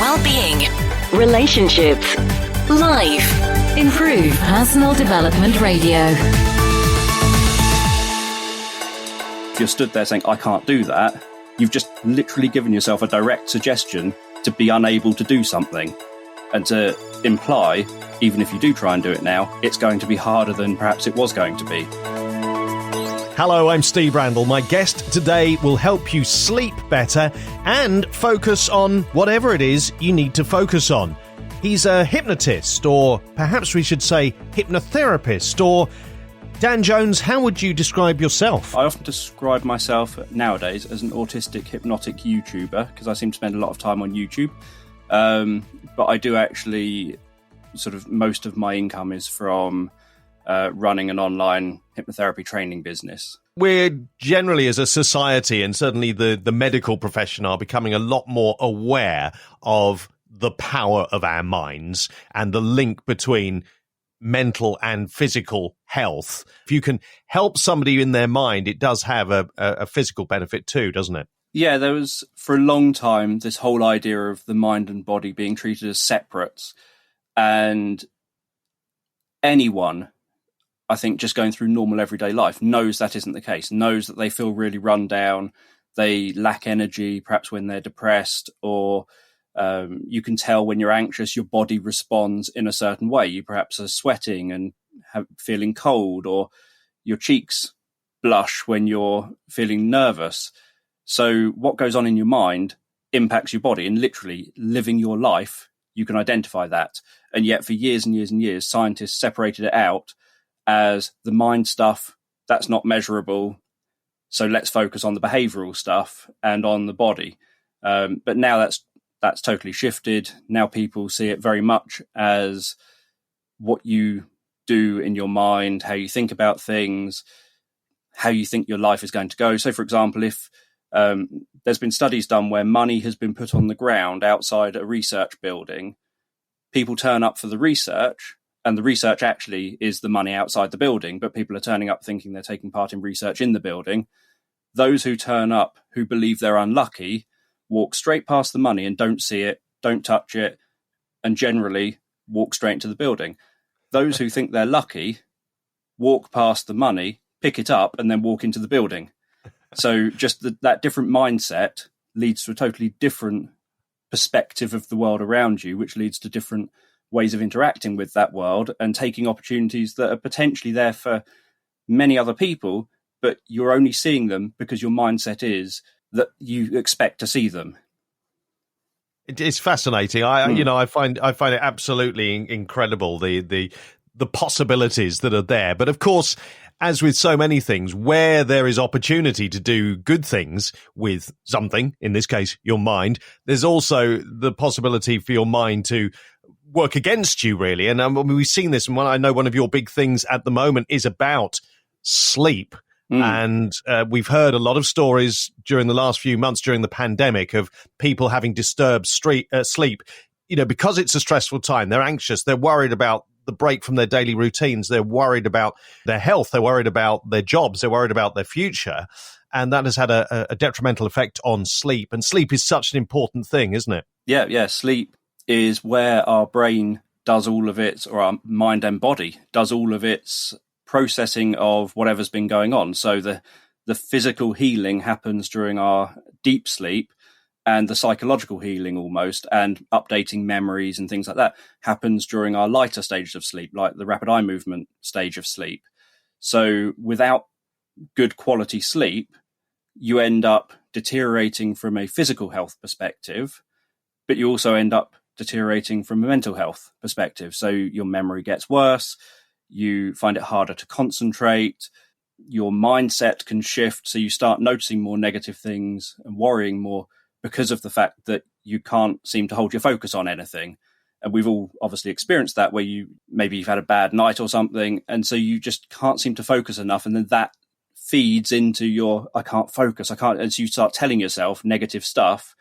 Wellbeing, relationships, life. Improve Personal Development Radio. If you're stood there saying, I can't do that, you've just literally given yourself a direct suggestion to be unable to do something, and to imply, even if you do try and do it now, it's going to be harder than perhaps it was going to be. Hello, I'm Steve Randall. My guest today will help you sleep better and focus on whatever it is you need to focus on. He's a hypnotist, or perhaps we should say hypnotherapist, or Dan Jones, how would you describe yourself? I often describe myself nowadays as an autistic hypnotic YouTuber, because I seem to spend a lot of time on YouTube. But I do actually, sort of most of my income is from running an online hypnotherapy training business. We're generally, as a society, and certainly the medical profession, are becoming a lot more aware of the power of our minds and the link between mental and physical health. If you can help somebody in their mind, it does have a physical benefit too, doesn't it? Yeah, there was, for a long time, this whole idea of the mind and body being treated as separates. And anyone, I think, just going through normal everyday life knows that isn't the case, knows that they feel really run down, they lack energy, perhaps when they're depressed, or you can tell when you're anxious, your body responds in a certain way. You perhaps are sweating and feeling cold, or your cheeks blush when you're feeling nervous. So what goes on in your mind impacts your body, and literally living your life, you can identify that. And yet for years and years and years, scientists separated it out as the mind stuff, that's not measurable. So let's focus on the behavioral stuff and on the body. But now that's totally shifted. Now people see it very much as what you do in your mind, how you think about things, how you think your life is going to go. So, for example, if there's been studies done where money has been put on the ground outside a research building, people turn up for the research, and the research actually is the money outside the building, but people are turning up thinking they're taking part in research in the building. Those who turn up who believe they're unlucky walk straight past the money and don't see it, don't touch it, and generally walk straight into the building. Those who think they're lucky walk past the money, pick it up, and then walk into the building. So just that different mindset leads to a totally different perspective of the world around you, which leads to different ways of interacting with that world and taking opportunities that are potentially there for many other people, but you're only seeing them because your mindset is that you expect to see them. It's fascinating. I find it absolutely incredible, the possibilities that are there. But of course, as with so many things, where there is opportunity to do good things with something, in this case, your mind, there's also the possibility for your mind to work against you, really. And we've seen this, and I know one of your big things at the moment is about sleep. And we've heard a lot of stories during the last few months during the pandemic of people having disturbed sleep, because it's a stressful time. They're anxious. They're worried about the break from their daily routines. They're worried about their health. They're worried about their jobs. They're worried about their future. And that has had a detrimental effect on sleep. And sleep is such an important thing, isn't it? Yeah. Sleep is where our brain does all of its, or our mind and body does all of its processing of whatever's been going on. So the physical healing happens during our deep sleep, and the psychological healing almost, and updating memories and things like that, happens during our lighter stages of sleep, like the rapid eye movement stage of sleep. So without good quality sleep, you end up deteriorating from a physical health perspective, but you also end up deteriorating from a mental health perspective. So your memory gets worse, you find it harder to concentrate, your mindset can shift, so you start noticing more negative things and worrying more because of the fact that you can't seem to hold your focus on anything. And we've all obviously experienced that, where you've had a bad night or something, and so you just can't seem to focus enough, and then that feeds into your I can't focus, and so you start telling yourself negative stuff,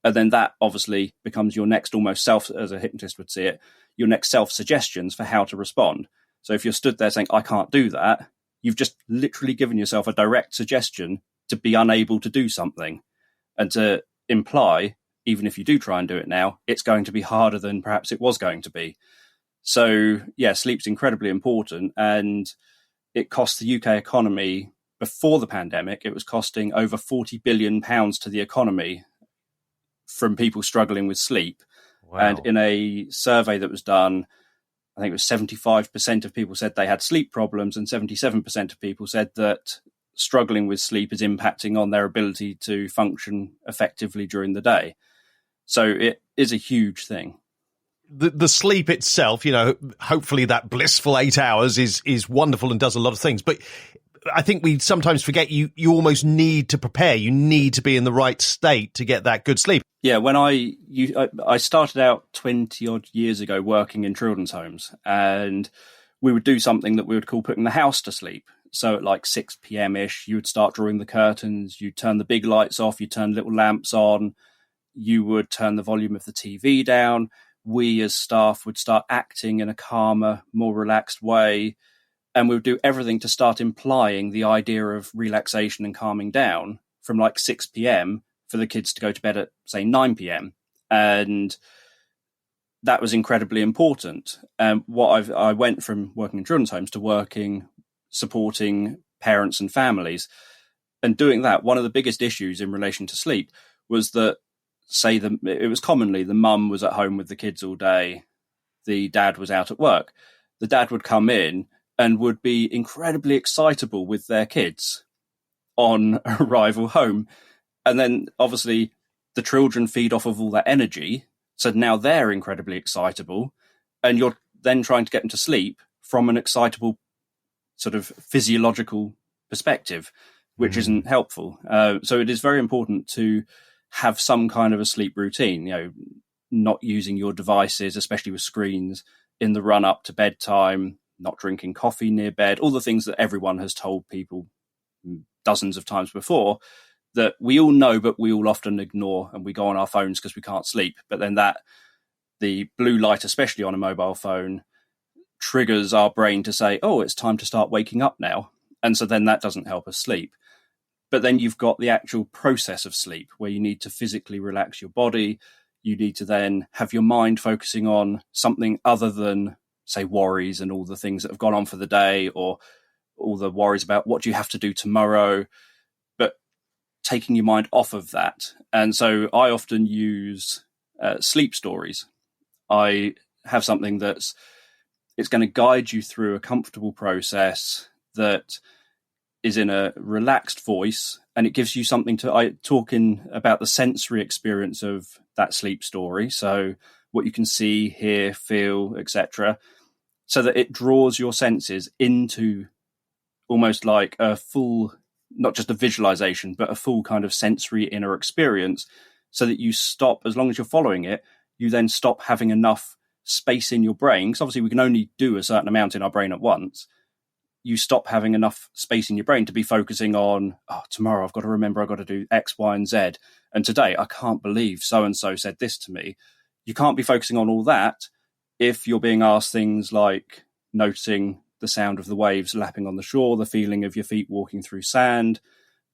and then that obviously becomes your next almost self, as a hypnotist would see it, your next self-suggestions for how to respond. So if you're stood there saying, I can't do that, you've just literally given yourself a direct suggestion to be unable to do something, and to imply even if you do try and do it now, it's going to be harder than perhaps it was going to be. So, yeah, sleep's incredibly important, and it costs the UK economy, before the pandemic, it was costing over £40 billion to the economy from people struggling with sleep. Wow. And in a survey that was done, I think it was 75% of people said they had sleep problems, and 77% of people said that struggling with sleep is impacting on their ability to function effectively during the day. So it is a huge thing. The sleep itself, hopefully that blissful 8 hours is wonderful and does a lot of things. But I think we sometimes forget you almost need to prepare. You need to be in the right state to get that good sleep. Yeah, when I started out 20 odd years ago working in children's homes, and we would do something that we would call putting the house to sleep. So at like 6 p.m. ish, you would start drawing the curtains, you'd turn the big lights off, you'd turn little lamps on, you would turn the volume of the TV down. We as staff would start acting in a calmer, more relaxed way, and we would do everything to start implying the idea of relaxation and calming down from like 6 p.m. for the kids to go to bed at, say, 9 p.m. And that was incredibly important. I went from working in children's homes to supporting parents and families. And doing that, one of the biggest issues in relation to sleep was that, it was commonly the mum was at home with the kids all day, the dad was out at work. The dad would come in and would be incredibly excitable with their kids on arrival home. And then obviously the children feed off of all that energy. So now they're incredibly excitable, and you're then trying to get them to sleep from an excitable sort of physiological perspective, which isn't helpful. So it is very important to have some kind of a sleep routine, not using your devices, especially with screens, in the run up to bedtime, not drinking coffee near bed, all the things that everyone has told people dozens of times before that we all know, but we all often ignore, and we go on our phones because we can't sleep. But then the blue light, especially on a mobile phone, triggers our brain to say, oh, it's time to start waking up now. And so then that doesn't help us sleep. But then you've got the actual process of sleep where you need to physically relax your body. You need to then have your mind focusing on something other than, say, worries and all the things that have gone on for the day, or all the worries about what do you have to do tomorrow, but taking your mind off of that. And so I often use sleep stories. I have something it's going to guide you through a comfortable process that is in a relaxed voice, and it gives you something I talk about the sensory experience of that sleep story. So what you can see, hear, feel, etc., so that it draws your senses into almost like a full, not just a visualization, but a full kind of sensory inner experience, so that you stop, as long as you're following it, you then stop having enough space in your brain, because obviously we can only do a certain amount in our brain at once. You stop having enough space in your brain to be focusing on, tomorrow I've got to remember I've got to do X, Y, and Z. And today, I can't believe so-and-so said this to me. You can't be focusing on all that if you're being asked things like noticing the sound of the waves lapping on the shore, the feeling of your feet walking through sand.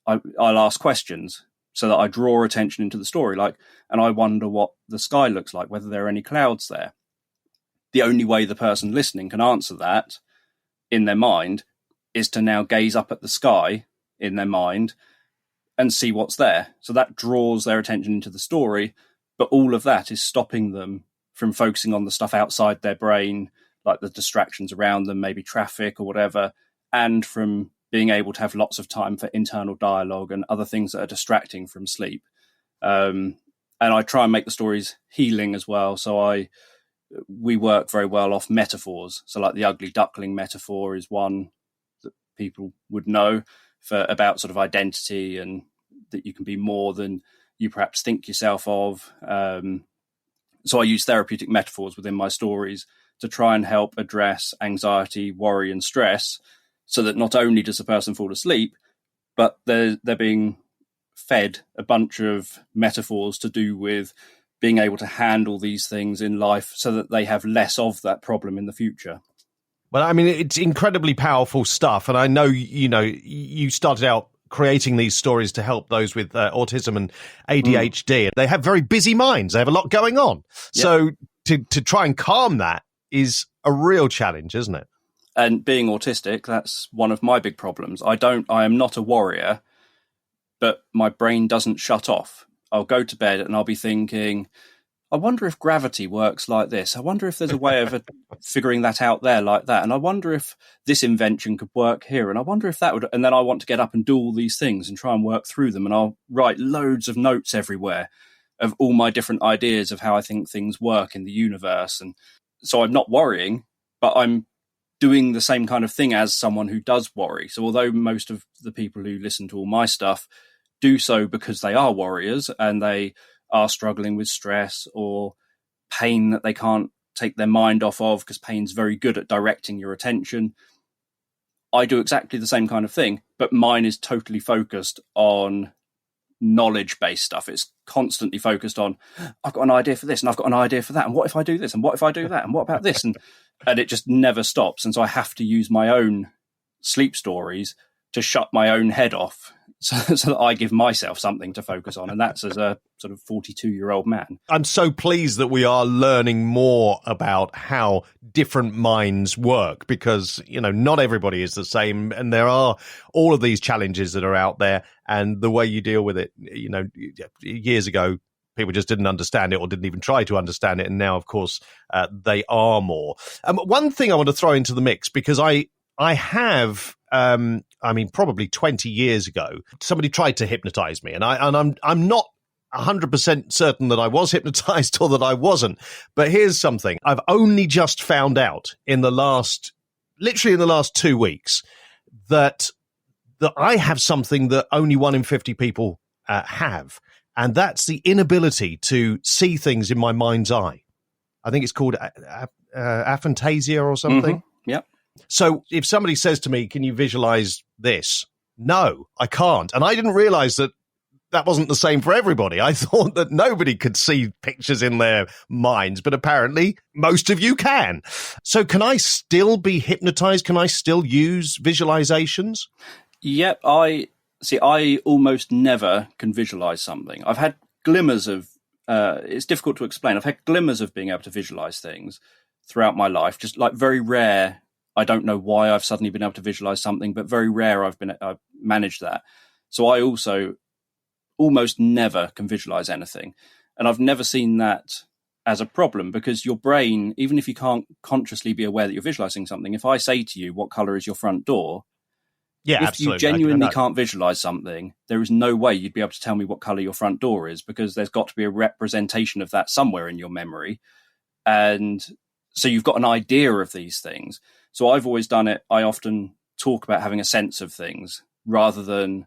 I'll ask questions so that I draw attention into the story, and I wonder what the sky looks like, whether there are any clouds there. The only way the person listening can answer that in their mind is to now gaze up at the sky in their mind and see what's there. So that draws their attention into the story, but all of that is stopping them from focusing on the stuff outside their brain, like the distractions around them, maybe traffic or whatever, and from being able to have lots of time for internal dialogue and other things that are distracting from sleep. And I try and make the stories healing as well. So we work very well off metaphors. So like the ugly duckling metaphor is one that people would know about sort of identity, and that you can be more than you perhaps think yourself of. So I use therapeutic metaphors within my stories to try and help address anxiety, worry, and stress, so that not only does the person fall asleep, but they're being fed a bunch of metaphors to do with being able to handle these things in life so that they have less of that problem in the future. Well, I mean, it's incredibly powerful stuff. And I know, you started out creating these stories to help those with autism and ADHD. They have very busy minds. They have a lot going on. Yep. So to try and calm that is a real challenge, isn't it? And being autistic, that's one of my big problems. I am not a warrior, but my brain doesn't shut off. I'll go to bed and I'll be thinking, I wonder if gravity works like this. I wonder if there's a way of figuring that out there like that. And I wonder if this invention could work here. And I wonder if that would, and then I want to get up and do all these things and try and work through them. And I'll write loads of notes everywhere of all my different ideas of how I think things work in the universe. And so I'm not worrying, but I'm doing the same kind of thing as someone who does worry. So although most of the people who listen to all my stuff do so because they are warriors and they are struggling with stress or pain that they can't take their mind off of, because pain's very good at directing your attention, I do exactly the same kind of thing, but mine is totally focused on knowledge-based stuff. It's constantly focused on, I've got an idea for this and I've got an idea for that, and what if I do this and what if I do that and what about this, and it just never stops. And so I have to use my own sleep stories to shut my own head off so that I give myself something to focus on. And that's as a sort of 42-year-old man. I'm so pleased that we are learning more about how different minds work, because, you know, not everybody is the same. And there are all of these challenges that are out there, and the way you deal with it, you know, years ago, people just didn't understand it or didn't even try to understand it. And now, of course, they are more. One thing I want to throw into the mix, because I have, probably 20 years ago, somebody tried to hypnotize me, and I'm not 100% certain that I was hypnotized or that I wasn't. But here's something I've only just found out literally in the last 2 weeks, that I have something that only 1 in 50 people have, and that's the inability to see things in my mind's eye. I think it's called Aphantasia or something. Mm-hmm. Yep. So if somebody says to me, can you visualize this? No, I can't. And I didn't realize that wasn't the same for everybody. I thought that nobody could see pictures in their minds, but apparently most of you can. So can I still be hypnotized? Can I still use visualizations? Yep. I almost never can visualize something. I've had glimmers of, it's difficult to explain. I've had glimmers of being able to visualize things throughout my life, just like very rare. I don't know why I've suddenly been able to visualize something, but very rare I've managed that. So I also almost never can visualize anything. And I've never seen that as a problem, because your brain, even if you can't consciously be aware that you're visualizing something, if I say to you, what color is your front door? Yeah, if absolutely. you genuinely can't visualize something, there is no way you'd be able to tell me what color your front door is, because there's got to be a representation of that somewhere in your memory. And so you've got an idea of these things. So I've always done it. I often talk about having a sense of things rather than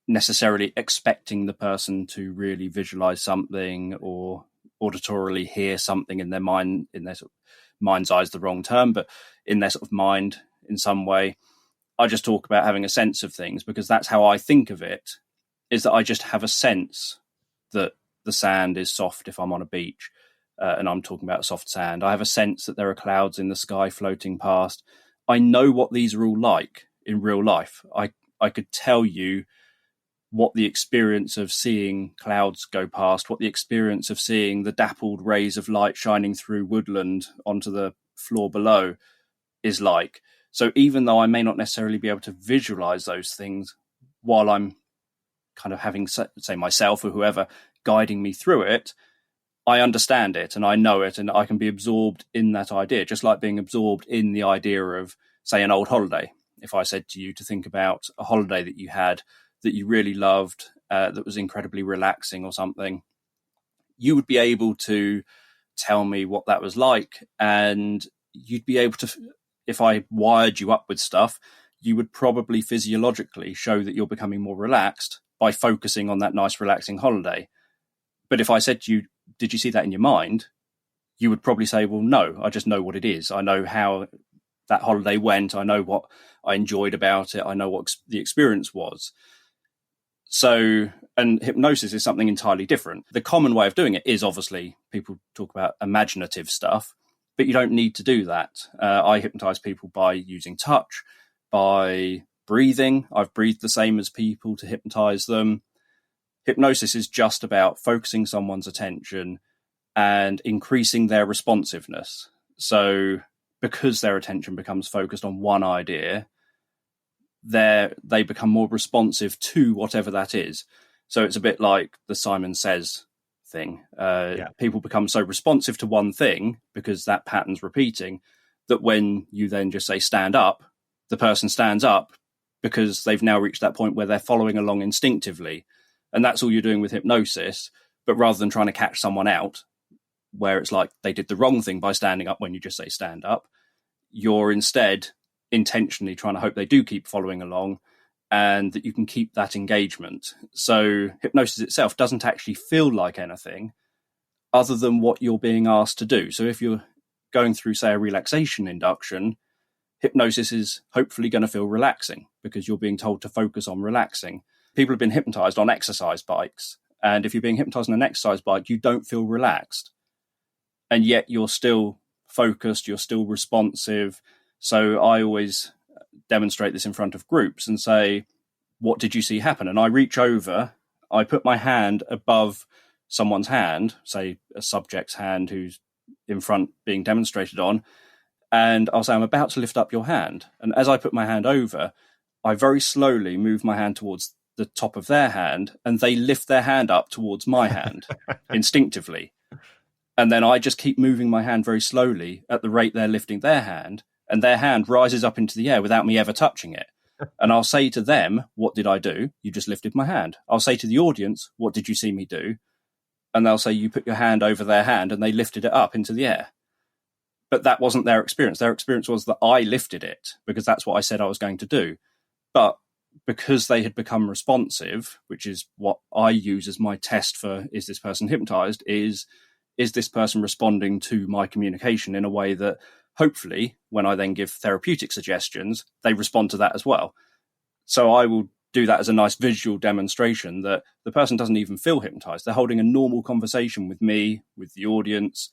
necessarily expecting the person to really visualize something or auditorily hear something in their mind, in their sort of mind's eye is the wrong term, but in their sort of mind in some way. I just talk about having a sense of things, because that's how I think of it, is that I just have a sense that the sand is soft if I'm on a beach. And I'm talking about soft sand. I have a sense that there are clouds in the sky floating past. I know what these are all like in real life. I could tell you what the experience of seeing clouds go past, what the experience of seeing the dappled rays of light shining through woodland onto the floor below is like. So even though I may not necessarily be able to visualize those things while I'm kind of having, say, myself or whoever guiding me through it, I understand it and I know it, and I can be absorbed in that idea, just like being absorbed in the idea of, say, an old holiday. If I said to you to think about a holiday that you had that you really loved, that was incredibly relaxing or something, you would be able to tell me what that was like. And you'd be able to, if I wired you up with stuff, you would probably physiologically show that you're becoming more relaxed by focusing on that nice, relaxing holiday. But if I said to you, did you see that in your mind? You would probably say, well, no, I just know what it is. I know how that holiday went. I know what I enjoyed about it. I know what the experience was. So, and hypnosis is something entirely different. The common way of doing it is, obviously, people talk about imaginative stuff, but you don't need to do that. I hypnotize people by using touch, by breathing. I've breathed the same as people to hypnotize them. Hypnosis is just about focusing someone's attention and increasing their responsiveness. So because their attention becomes focused on one idea, they become more responsive to whatever that is. So it's a bit like the Simon Says thing. People become so responsive to one thing because that pattern's repeating, that when you then just say stand up, the person stands up because they've now reached that point where they're following along instinctively. And that's all you're doing with hypnosis. But rather than trying to catch someone out, where it's like they did the wrong thing by standing up when you just say stand up, you're instead intentionally trying to hope they do keep following along and that you can keep that engagement. So hypnosis itself doesn't actually feel like anything other than what you're being asked to do. So if you're going through, say, a relaxation induction, hypnosis is hopefully going to feel relaxing because you're being told to focus on relaxing. People have been hypnotized on exercise bikes. And if you're being hypnotized on an exercise bike, you don't feel relaxed. And yet you're still focused, you're still responsive. So I always demonstrate this in front of groups and say, what did you see happen? And I reach over, I put my hand above someone's hand, say a subject's hand who's in front being demonstrated on, and I'll say, I'm about to lift up your hand. And as I put my hand over, I very slowly move my hand towards the top of their hand, and they lift their hand up towards my hand instinctively. And then I just keep moving my hand very slowly at the rate they're lifting their hand, and their hand rises up into the air without me ever touching it. And I'll say to them, what did I do? You just lifted my hand. I'll say to the audience, what did you see me do? And they'll say, you put your hand over their hand and they lifted it up into the air. But that wasn't their experience. Their experience was that I lifted it because that's what I said I was going to do. But because they had become responsive, which is what I use as my test for, is this person hypnotized, is this person responding to my communication in a way that hopefully when I then give therapeutic suggestions, they respond to that as well. So I will do that as a nice visual demonstration that the person doesn't even feel hypnotized. They're holding a normal conversation with me, with the audience,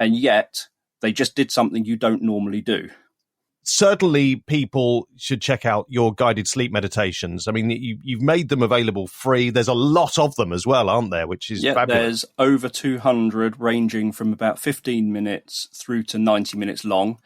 and yet they just did something you don't normally do. Certainly people should check out your guided sleep meditations. I mean, you've made them available free. There's a lot of them as well, aren't there? Which is fabulous. There's over 200 ranging from about 15 minutes through to 90 minutes long.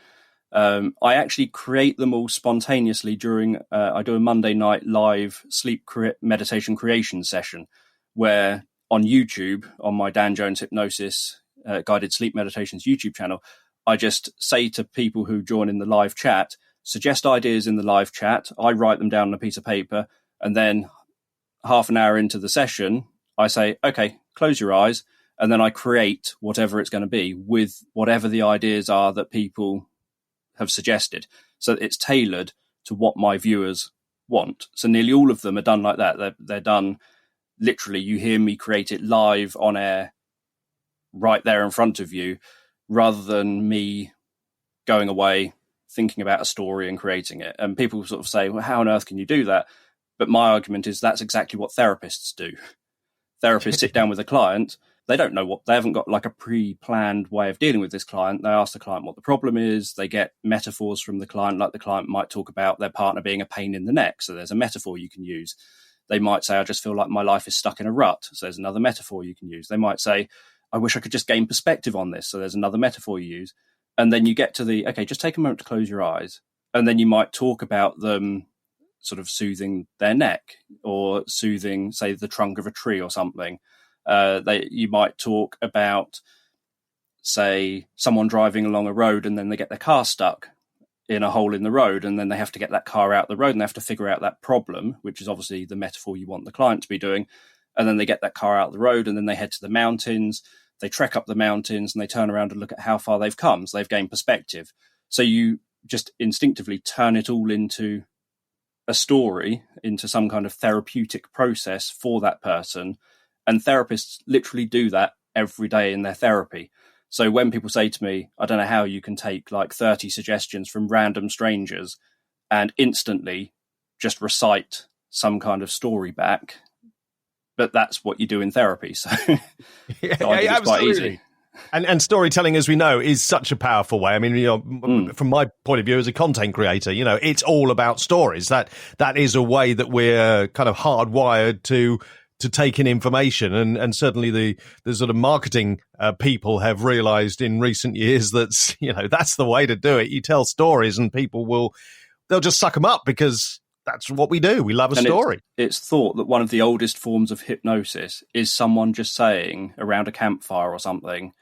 I actually create them all spontaneously during, I do a Monday night live sleep meditation creation session where on YouTube, on my Dan Jones Hypnosis Guided Sleep Meditations YouTube channel, I just say to people who join in the live chat, suggest ideas in the live chat. I write them down on a piece of paper. And then half an hour into the session, I say, okay, close your eyes. And then I create whatever it's going to be with whatever the ideas are that people have suggested. So it's tailored to what my viewers want. So nearly all of them are done like that. They're done literally. You hear me create it live on air right there in front of you, rather than me going away, thinking about a story and creating it. And people sort of say, well, how on earth can you do that? But my argument is that's exactly what therapists do. Therapists sit down with a client. They don't know they haven't got like a pre-planned way of dealing with this client. They ask the client what the problem is. They get metaphors from the client, like the client might talk about their partner being a pain in the neck. So there's a metaphor you can use. They might say, I just feel like my life is stuck in a rut. So there's another metaphor you can use. They might say, I wish I could just gain perspective on this. So there's another metaphor you use. And then you get to okay, just take a moment to close your eyes. And then you might talk about them sort of soothing their neck or soothing, say, the trunk of a tree or something. You might talk about, say, someone driving along a road and then they get their car stuck in a hole in the road, and then they have to get that car out the road and they have to figure out that problem, which is obviously the metaphor you want the client to be doing. And then they get that car out the road and then they head to the mountains. They trek up the mountains and they turn around and look at how far they've come. So they've gained perspective. So you just instinctively turn it all into a story, into some kind of therapeutic process for that person. And therapists literally do that every day in their therapy. So when people say to me, I don't know how you can take like 30 suggestions from random strangers and instantly just recite some kind of story back, but that's what you do in therapy. So yeah, it's quite easy. And storytelling, as we know, is such a powerful way. I mean, from my point of view as a content creator, it's all about stories. That is a way that we're kind of hardwired to take in information. And certainly the sort of marketing people have realized in recent years that, that's the way to do it. You tell stories and people they'll just suck them up because that's what we do. We love a story. It's thought that one of the oldest forms of hypnosis is someone just saying around a campfire or something,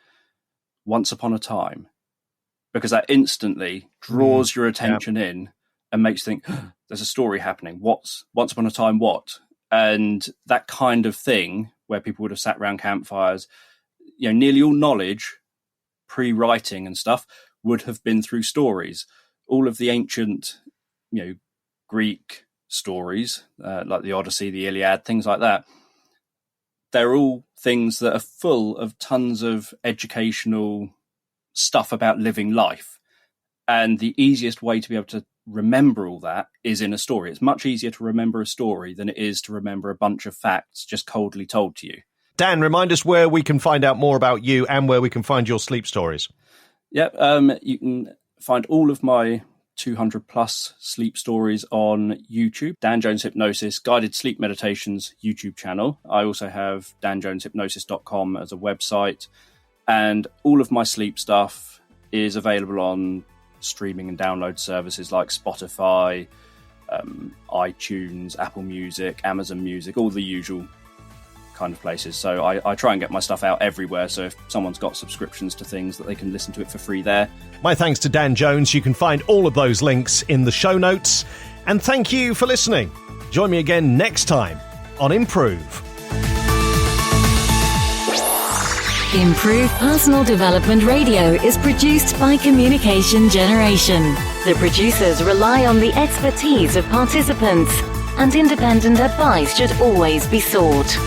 once upon a time, because that instantly draws your attention in and makes you think, there's a story happening. What's once upon a time what? And that kind of thing where people would have sat around campfires, nearly all knowledge, pre-writing and stuff, would have been through stories. All of the ancient, Greek stories, like the Odyssey, the Iliad, things like that, they're all things that are full of tons of educational stuff about living life. And the easiest way to be able to remember all that is in a story. It's much easier to remember a story than it is to remember a bunch of facts just coldly told to you. Dan, remind us where we can find out more about you and where we can find your sleep stories. You can find all of my 200 plus sleep stories on YouTube. Dan Jones Hypnosis Guided Sleep Meditations YouTube channel. I also have danjoneshypnosis.com as a website, and all of my sleep stuff is available on streaming and download services like Spotify, iTunes, Apple Music, Amazon Music, all the usual kind of places. So I try and get my stuff out everywhere, so if someone's got subscriptions to things, that they can listen to it for free there. My thanks to Dan Jones. You can find all of those links in the show notes. And thank you for listening. Join me again next time on Improve. Improve Personal Development Radio is produced by Communication Generation. The producers rely on the expertise of participants, and independent advice should always be sought.